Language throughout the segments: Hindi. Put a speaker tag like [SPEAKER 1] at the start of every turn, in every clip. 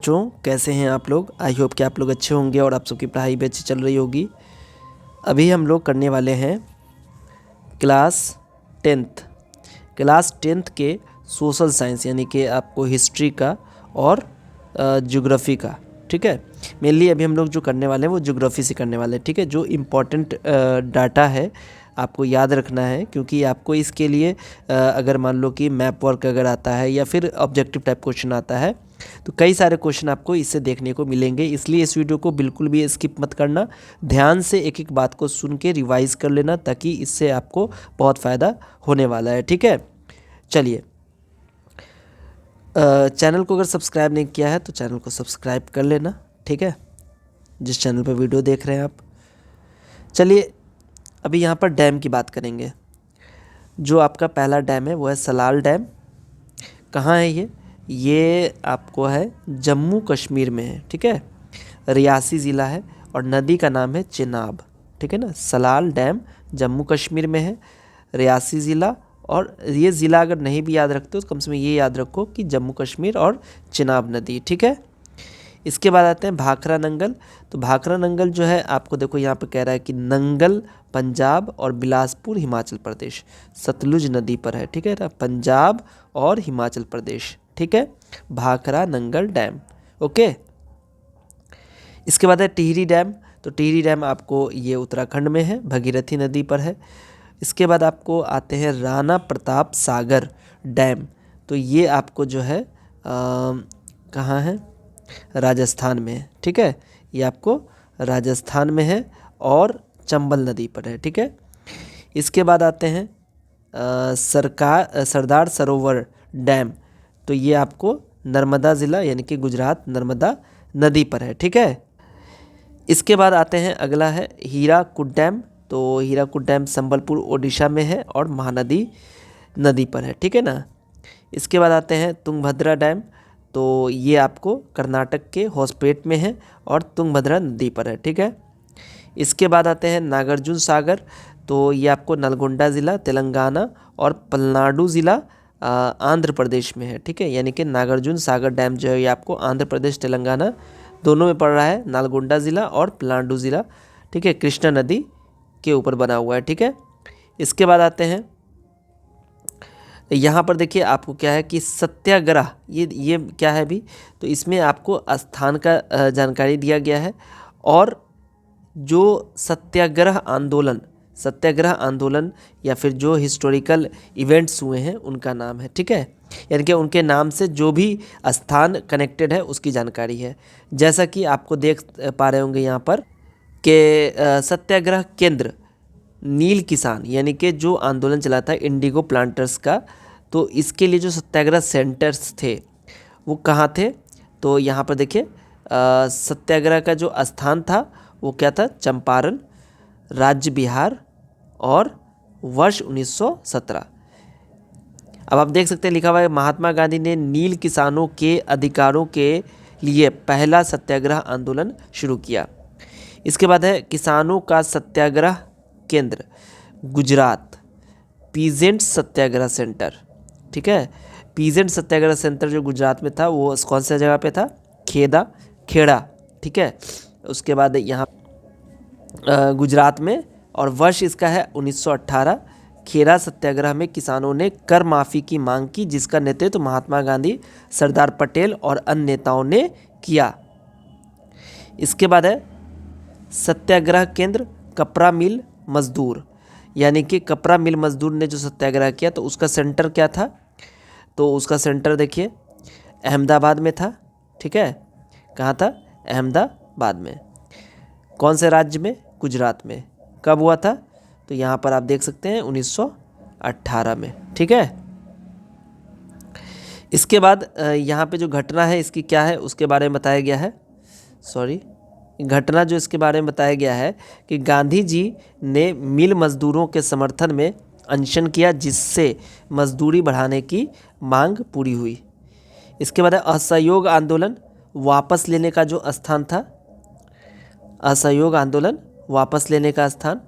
[SPEAKER 1] बच्चों कैसे हैं आप लोग। आई होप कि आप लोग अच्छे होंगे और आप सबकी पढ़ाई भी अच्छी चल रही होगी। अभी हम लोग करने वाले हैं क्लास टेंथ के सोशल साइंस यानी कि आपको हिस्ट्री का और ज्योग्राफी का। ठीक है, मेनली अभी हम लोग जो करने वाले हैं वो ज्योग्राफी से करने वाले हैं। ठीक है, जो इम्पोर्टेंट डाटा है आपको याद रखना है, क्योंकि आपको इसके लिए अगर मान लो कि मैप वर्क अगर आता है या फिर ऑब्जेक्टिव टाइप क्वेश्चन आता है तो कई सारे क्वेश्चन आपको इससे देखने को मिलेंगे। इसलिए इस वीडियो को बिल्कुल भी स्किप मत करना, ध्यान से एक एक बात को सुन के रिवाइज कर लेना, ताकि इससे आपको बहुत फ़ायदा होने वाला है। ठीक है, चलिए चैनल को अगर सब्सक्राइब नहीं किया है तो चैनल को सब्सक्राइब कर लेना। ठीक है, जिस चैनल पर वीडियो देख रहे हैं आप। चलिए अभी यहाँ पर डैम की बात करेंगे। जो आपका पहला डैम है वो है सलाल डैम। कहाँ है ये आपको है जम्मू कश्मीर में है। ठीक है, रियासी ज़िला है और नदी का नाम है चेनाब। ठीक है ना, सलाल डैम जम्मू कश्मीर में है, रियासी ज़िला। और ये ज़िला अगर नहीं भी याद रखते हो तो कम से कम ये याद रखो कि जम्मू कश्मीर और चेनाब नदी। ठीक है, इसके बाद आते हैं भाखरा नंगल। तो भाखरा नंगल जो है आपको देखो यहाँ पे कह रहा है कि नंगल पंजाब और बिलासपुर हिमाचल प्रदेश, सतलुज नदी पर है। ठीक है ना, पंजाब और हिमाचल प्रदेश। ठीक है, भाखरा नंगल डैम। ओके, इसके बाद है टिहरी डैम। तो टिहरी डैम आपको ये उत्तराखंड में है, भगीरथी नदी पर है। इसके बाद आपको आते हैं राणा प्रताप सागर डैम। तो ये आपको जो है कहाँ है, राजस्थान में है। ठीक है, ये आपको राजस्थान में है और चंबल नदी पर है। ठीक है, इसके बाद आते हैं सरदार सरोवर डैम। तो ये आपको नर्मदा ज़िला यानी कि गुजरात नर्मदा नदी पर है। ठीक है, इसके बाद आते हैं अगला है हीराकुड डैम। तो हीराकुड डैम संबलपुर ओडिशा में है और महानदी नदी पर है। ठीक है ना, इसके बाद आते हैं तुंगभद्रा डैम। तो ये आपको कर्नाटक के होसपेट में है और तुंगभद्रा नदी पर है। ठीक है, इसके बाद आते हैं नागार्जुन सागर। तो ये आपको नलगोंडा ज़िला तेलंगाना और पलनाडु ज़िला आंध्र प्रदेश में है। ठीक है, यानी कि नागार्जुन सागर डैम जो है ये आपको आंध्र प्रदेश तेलंगाना दोनों में पड़ रहा है, नालगोंडा ज़िला और पलनाडु ज़िला। ठीक है, कृष्णा नदी के ऊपर बना हुआ है। ठीक है, इसके बाद आते हैं यहाँ पर देखिए आपको क्या है कि सत्याग्रह, ये क्या है भी, तो इसमें आपको स्थान का जानकारी दिया गया है और जो सत्याग्रह आंदोलन या फिर जो हिस्टोरिकल इवेंट्स हुए हैं उनका नाम है। ठीक है, यानी कि उनके नाम से जो भी स्थान कनेक्टेड है उसकी जानकारी है। जैसा कि आपको देख पा रहे होंगे यहाँ पर कि सत्याग्रह केंद्र नील किसान यानी कि जो आंदोलन चला था इंडिगो प्लांटर्स का, तो इसके लिए जो सत्याग्रह सेंटर्स थे वो कहाँ थे। तो यहाँ पर देखिए सत्याग्रह का जो स्थान था वो क्या था, चंपारण, राज्य बिहार और वर्ष 1917। अब आप देख सकते हैं लिखा हुआ है महात्मा गांधी ने नील किसानों के अधिकारों के लिए पहला सत्याग्रह आंदोलन शुरू किया। इसके बाद है किसानों का सत्याग्रह केंद्र गुजरात, पीजेंट सत्याग्रह सेंटर। ठीक है, पीजेंट सत्याग्रह सेंटर जो गुजरात में था वो कौन सा जगह पे था, खेड़ा। ठीक है, उसके बाद यहाँ गुजरात में और वर्ष इसका है 1918। खेड़ा सत्याग्रह में किसानों ने कर माफ़ी की मांग की, जिसका नेतृत्व महात्मा गांधी, सरदार पटेल और अन्य नेताओं ने किया। इसके बाद है सत्याग्रह केंद्र कपड़ा मिल मजदूर, यानी कि कपड़ा मिल मजदूर ने जो सत्याग्रह किया तो उसका सेंटर क्या था, तो उसका सेंटर देखिए अहमदाबाद में था। ठीक है, कहाँ था, अहमदाबाद में। कौन से राज्य में, गुजरात में। कब हुआ था, तो यहाँ पर आप देख सकते हैं 1918 में। ठीक है, इसके बाद यहाँ पे जो घटना है इसकी क्या है उसके बारे में बताया गया है। घटना जो इसके बारे में बताया गया है कि गांधी जी ने मिल मजदूरों के समर्थन में अनशन किया, जिससे मजदूरी बढ़ाने की मांग पूरी हुई। इसके बाद असहयोग आंदोलन वापस लेने का जो स्थान था, असहयोग आंदोलन वापस लेने का स्थान,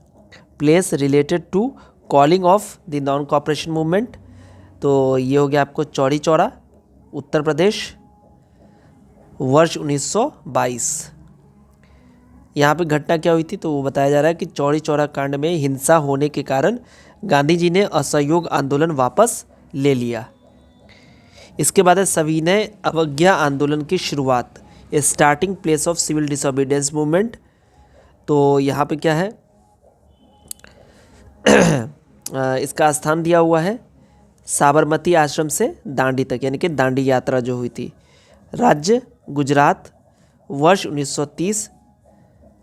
[SPEAKER 1] place related to calling off the non cooperation movement. तो ये हो गया आपको चौरी चौरा उत्तर प्रदेश। वर्ष 1922। यहाँ पे घटना क्या हुई थी तो वो बताया जा रहा है कि चौरी चौरा कांड में हिंसा होने के कारण गांधी जी ने असहयोग आंदोलन वापस ले लिया। इसके बाद है सविनय अवज्ञा आंदोलन की शुरुआत, a starting place of civil disobedience movement. तो यहाँ पे क्या है इसका स्थान दिया हुआ है साबरमती आश्रम से दांडी तक, यानी कि दांडी यात्रा जो हुई थी। राज्य गुजरात, वर्ष 1930।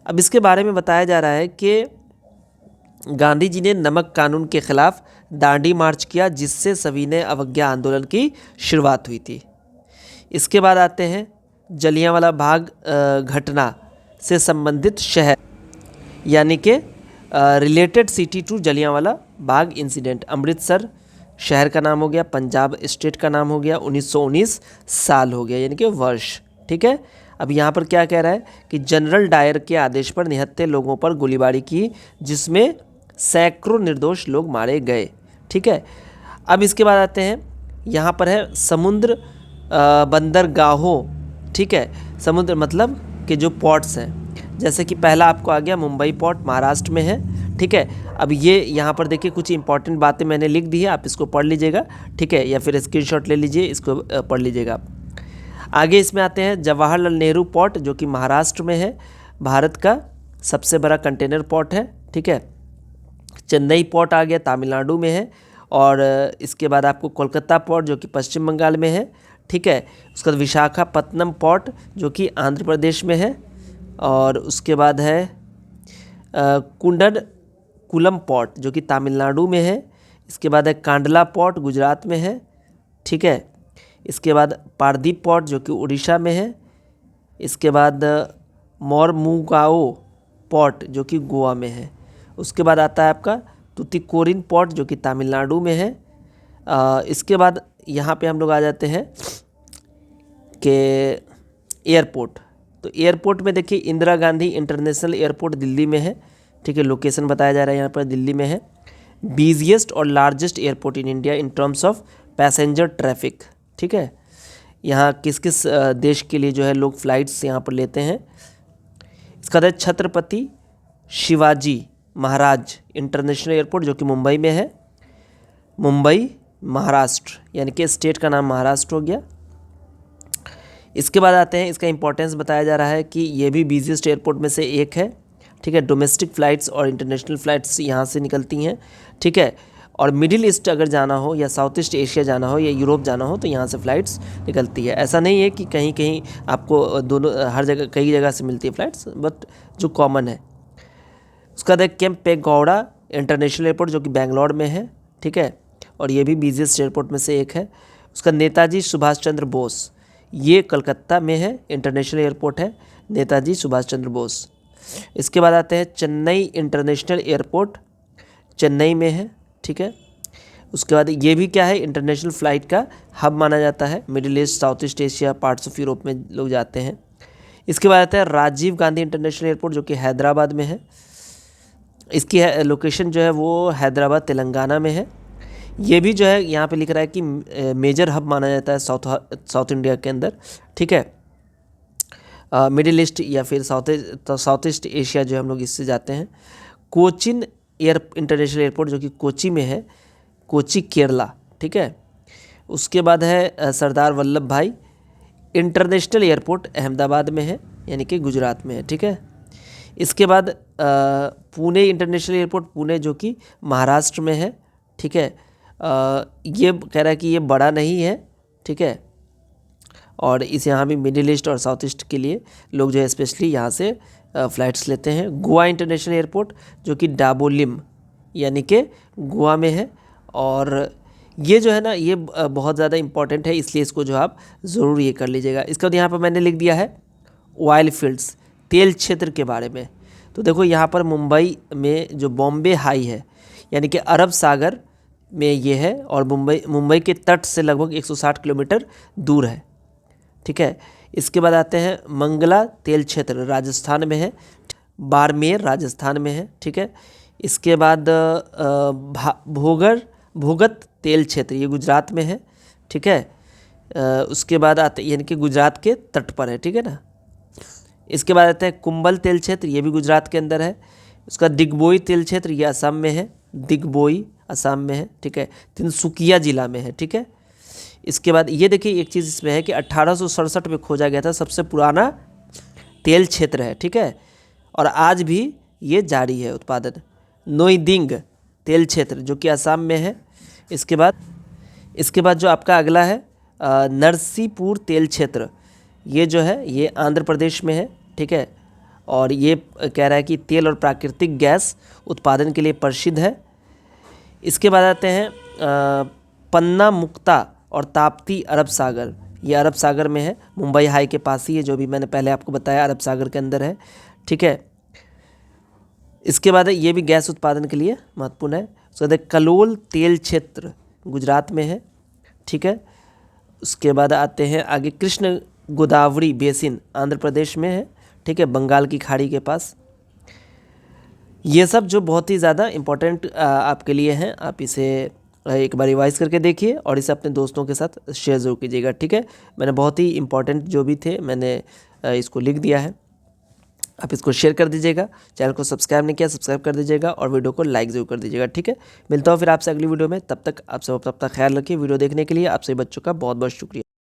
[SPEAKER 1] अब इसके बारे में बताया जा रहा है कि गांधी जी ने नमक कानून के खिलाफ दांडी मार्च किया, जिससे सविनय अवज्ञा आंदोलन की शुरुआत हुई थी। इसके बाद आते हैं जलियांवाला बाग घटना से संबंधित शहर, यानी कि related city to Jallianwala Bagh incident. Amritsar शहर का नाम हो गया, पंजाब स्टेट का नाम हो गया, 1919 साल हो गया, यानी कि वर्ष। ठीक है। अब यहाँ पर क्या कह रहा है कि जनरल डायर के आदेश पर 79 लोगों पर गोलीबारी की, जिसमें सैकड़ों निर्दोष लोग मारे गए। ठीक है। अब इसके बाद आते हैं, यहाँ पर है समुद्र बंदरगाहों। ठीक है। समुद्र मतलब कि जो पोर्ट्स हैं, जैसे कि पहला आपको आ गया मुंबई पोर्ट, महाराष्ट्र में है। ठीक है। अब ये यहाँ पर देखिए कुछ इंपॉर्टेंट बातें मैंने लिख दी है, आप इसको पढ़ लीजिएगा। ठीक है, या फिर स्क्रीनशॉट ले लीजिए, इसको पढ़ लीजिएगा आप। आगे इसमें आते हैं जवाहरलाल नेहरू पोर्ट, जो कि महाराष्ट्र में है, भारत का सबसे बड़ा कंटेनर पोर्ट है। ठीक है। चेन्नई पोर्ट आ गया, तमिलनाडु में है। और इसके बाद आपको कोलकाता पोर्ट, जो कि पश्चिम बंगाल में है। ठीक है। उसके बाद विशाखापत्तनम पोर्ट, जो कि आंध्र प्रदेश में है। और उसके बाद है कुंडनकुलम पोर्ट, जो कि तमिलनाडु में है। इसके बाद है कांडला पोर्ट, गुजरात में है। ठीक है। इसके बाद पारदीप पोर्ट, जो कि उड़ीसा में है। इसके बाद मोरमुगाओ पोर्ट, जो कि गोवा में है। उसके बाद आता है आपका तुतिकोरिन पोर्ट, जो कि तमिलनाडु में है। इसके बाद यहाँ पे हम लोग आ जाते हैं कि एयरपोर्ट। तो एयरपोर्ट में देखिए इंदिरा गांधी इंटरनेशनल एयरपोर्ट दिल्ली में है। ठीक है। लोकेशन बताया जा रहा है यहाँ पर दिल्ली में है। बिजिएस्ट और largest airport in India in terms of passenger traffic. ठीक है। यहाँ किस किस देश के लिए जो है लोग फ़्लाइट्स यहाँ पर लेते हैं। इसका है छत्रपति शिवाजी महाराज इंटरनेशनल एयरपोर्ट, जो कि मुंबई में है। मुंबई महाराष्ट्र, यानी कि स्टेट का नाम महाराष्ट्र हो गया। इसके बाद आते हैं, इसका इंपॉर्टेंस बताया जा रहा है कि ये भी बिजिएस्ट एयरपोर्ट में से एक है। ठीक है। डोमेस्टिक फ़्लाइट्स और इंटरनेशनल फ़्लाइट्स यहाँ से निकलती हैं। ठीक है। और मिडिल ईस्ट अगर जाना हो, या साउथ ईस्ट एशिया जाना हो, या यूरोप जाना हो, तो यहाँ से फ़्लाइट्स निकलती है। ऐसा नहीं है कि कहीं कहीं आपको दोनों हर जगह कई जगह से मिलती है फ़्लाइट्स, बट जो कॉमन है। उसका बाद केम्पेगौड़ा इंटरनेशनल एयरपोर्ट, जो कि बेंगलोर में है। ठीक है। और ये भी बिजिएस्ट एयरपोर्ट में से एक है। उसका नेताजी सुभाष चंद्र बोस, ये कलकत्ता में है, इंटरनेशनल एयरपोर्ट है नेताजी सुभाष चंद्र बोस। इसके बाद आते हैं चेन्नई इंटरनेशनल एयरपोर्ट, चेन्नई में है। ठीक है। उसके बाद ये भी क्या है, इंटरनेशनल फ़्लाइट का हब माना जाता है। Middle east, south east Asia, parts of Europe में लोग जाते हैं। इसके बाद आता है राजीव गांधी इंटरनेशनल एयरपोर्ट, जो कि हैदराबाद में है। इसकी लोकेशन जो है वो हैदराबाद तेलंगाना में है। ये भी जो है यहाँ पे लिख रहा है कि मेजर हब माना जाता है साउथ इंडिया के अंदर। ठीक है। मिडिल ईस्ट या फिर साउथ ईस्ट एशिया जो हम लोग इससे जाते हैं। कोचिन इंटरनेशनल एयरपोर्ट, जो कि कोची में है, कोची केरला। ठीक है। उसके बाद है सरदार वल्लभ भाई इंटरनेशनल एयरपोर्ट, अहमदाबाद में है, यानी कि गुजरात में है। ठीक है। इसके बाद पुणे इंटरनेशनल एयरपोर्ट, पुणे, जो कि महाराष्ट्र में है। ठीक है। ये कह रहा है कि ये बड़ा नहीं है। ठीक है। और इस यहाँ भी मिडिल ईस्ट और साउथ ईस्ट के लिए लोग जो है स्पेशली यहाँ से फ़्लाइट्स लेते हैं। गोवा इंटरनेशनल एयरपोर्ट, जो कि डाबोलिम, यानी कि गोवा में है। और ये जो है ना, ये बहुत ज़्यादा इम्पॉर्टेंट है, इसलिए इसको जो आप ज़रूर ये कर लीजिएगा। इसके बाद यहाँ पर मैंने लिख दिया है ऑयल फील्ड्स, तेल क्षेत्र के बारे में। तो देखो यहाँ पर मुंबई में जो बॉम्बे हाई है, यानी कि अरब सागर में ये है, और मुंबई के तट से लगभग 160 किलोमीटर दूर है। ठीक है। इसके बाद आते हैं मंगला तेल क्षेत्र, राजस्थान में है, बाड़मेर राजस्थान में है। ठीक है। इसके बाद भोगत तेल क्षेत्र, ये गुजरात में है। ठीक है। उसके बाद आते यानी कि गुजरात के तट पर है, ठीक है ना। इसके बाद आता है कुंभल तेल क्षेत्र, ये भी गुजरात के अंदर है। उसका दिग्बोई तेल क्षेत्र, ये असम में है, दिग्बोई असम में है, ठीक है, तिनसुकिया जिला में है, ठीक है। इसके बाद ये देखिए एक चीज़ इसमें है कि 1867 में खोजा गया था, सबसे पुराना तेल क्षेत्र है, ठीक है, और आज भी ये जारी है उत्पादन। नोईदिंग तेल क्षेत्र जो कि असम में है। इसके बाद जो आपका अगला है नरसीपुर तेल क्षेत्र, ये जो है ये आंध्र प्रदेश में है, ठीक है, और ये कह रहा है कि तेल और प्राकृतिक गैस उत्पादन के लिए प्रसिद्ध है। इसके बाद आते हैं पन्ना मुक्ता और ताप्ती अरब सागर, ये अरब सागर में है, मुंबई हाई के पास ही है, जो भी मैंने पहले आपको बताया अरब सागर के अंदर है, ठीक है। इसके बाद ये भी गैस उत्पादन के लिए महत्वपूर्ण है। उसके बाद कलोल तेल क्षेत्र गुजरात में है, ठीक है। उसके बाद आते हैं आगे कृष्ण गोदावरी बेसिन आंध्र प्रदेश में है, ठीक है, बंगाल की खाड़ी के पास। ये सब जो बहुत ही ज़्यादा इम्पोर्टेंट आपके लिए हैं, आप इसे एक बार रिवाइज करके देखिए और इसे अपने दोस्तों के साथ शेयर ज़रूर कीजिएगा, ठीक है। मैंने बहुत ही इम्पोर्टेंट जो भी थे मैंने इसको लिख दिया है, आप इसको शेयर कर दीजिएगा। चैनल को सब्सक्राइब नहीं किया सब्सक्राइब कर दीजिएगा और वीडियो को लाइक ज़रूर कर दीजिएगा, ठीक है। मिलता हूँ फिर आपसे अगली वीडियो में, तब तक आप सब अपना ख्याल रखिए। वीडियो देखने के लिए आप सभी बच्चों का बहुत बहुत शुक्रिया।